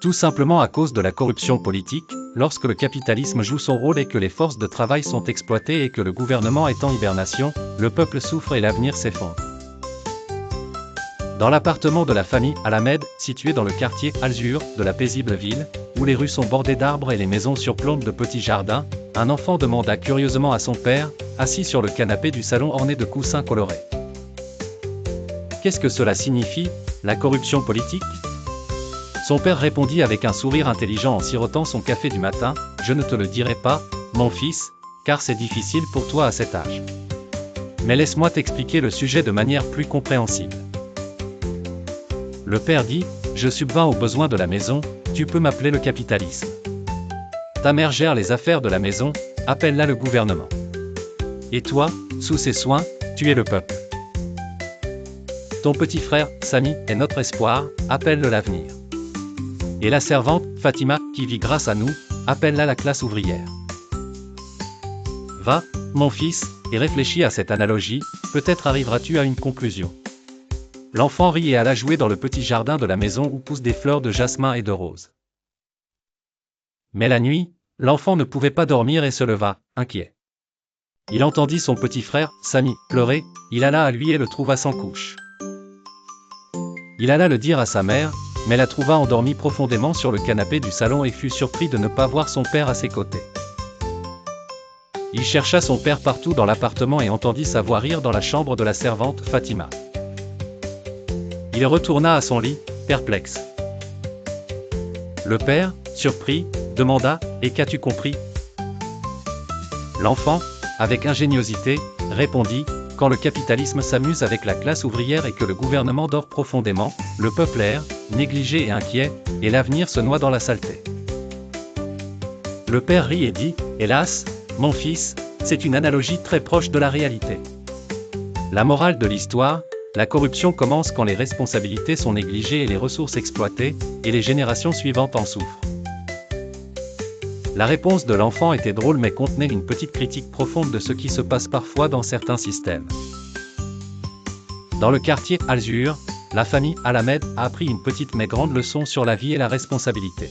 Tout simplement à cause de la corruption politique, lorsque le capitalisme joue son rôle et que les forces de travail sont exploitées et que le gouvernement est en hibernation, le peuple souffre et l'avenir s'effondre. Dans l'appartement de la famille Al-Ahmed, situé dans le quartier Al-Zuhur de la paisible ville, où les rues sont bordées d'arbres et les maisons surplombent de petits jardins, un enfant demanda curieusement à son père, assis sur le canapé du salon orné de coussins colorés. Qu'est-ce que cela signifie, la corruption politique ? Son père répondit avec un sourire intelligent en sirotant son café du matin, « Je ne te le dirai pas, mon fils, car c'est difficile pour toi à cet âge. Mais laisse-moi t'expliquer le sujet de manière plus compréhensible. » Le père dit, « Je subvins aux besoins de la maison, tu peux m'appeler le capitalisme. Ta mère gère les affaires de la maison, appelle-la le gouvernement. Et toi, sous ses soins, tu es le peuple. Ton petit frère, Sami, est notre espoir, appelle-le l'avenir. Et la servante, Fatima, qui vit grâce à nous, appelle-la la classe ouvrière. Va, mon fils, et réfléchis à cette analogie, peut-être arriveras-tu à une conclusion. » L'enfant rit et alla jouer dans le petit jardin de la maison où poussent des fleurs de jasmin et de rose. Mais la nuit, l'enfant ne pouvait pas dormir et se leva, inquiet. Il entendit son petit frère, Sami, pleurer, il alla à lui et le trouva sans couche. Il alla le dire à sa mère, mais la trouva endormie profondément sur le canapé du salon et fut surpris de ne pas voir son père à ses côtés. Il chercha son père partout dans l'appartement et entendit sa voix rire dans la chambre de la servante, Fatima. Il retourna à son lit, perplexe. Le père, surpris, demanda, « Et qu'as-tu compris ?» L'enfant, avec ingéniosité, répondit, « Quand le capitalisme s'amuse avec la classe ouvrière et que le gouvernement dort profondément, le peuple erre, négligé et inquiet, et l'avenir se noie dans la saleté. » Le père rit et dit, « Hélas, mon fils, c'est une analogie très proche de la réalité. La morale de l'histoire, la corruption commence quand les responsabilités sont négligées et les ressources exploitées, et les générations suivantes en souffrent. » La réponse de l'enfant était drôle mais contenait une petite critique profonde de ce qui se passe parfois dans certains systèmes. Dans le quartier Al-Zuhur, la famille Al-Ahmed a appris une petite mais grande leçon sur la vie et la responsabilité.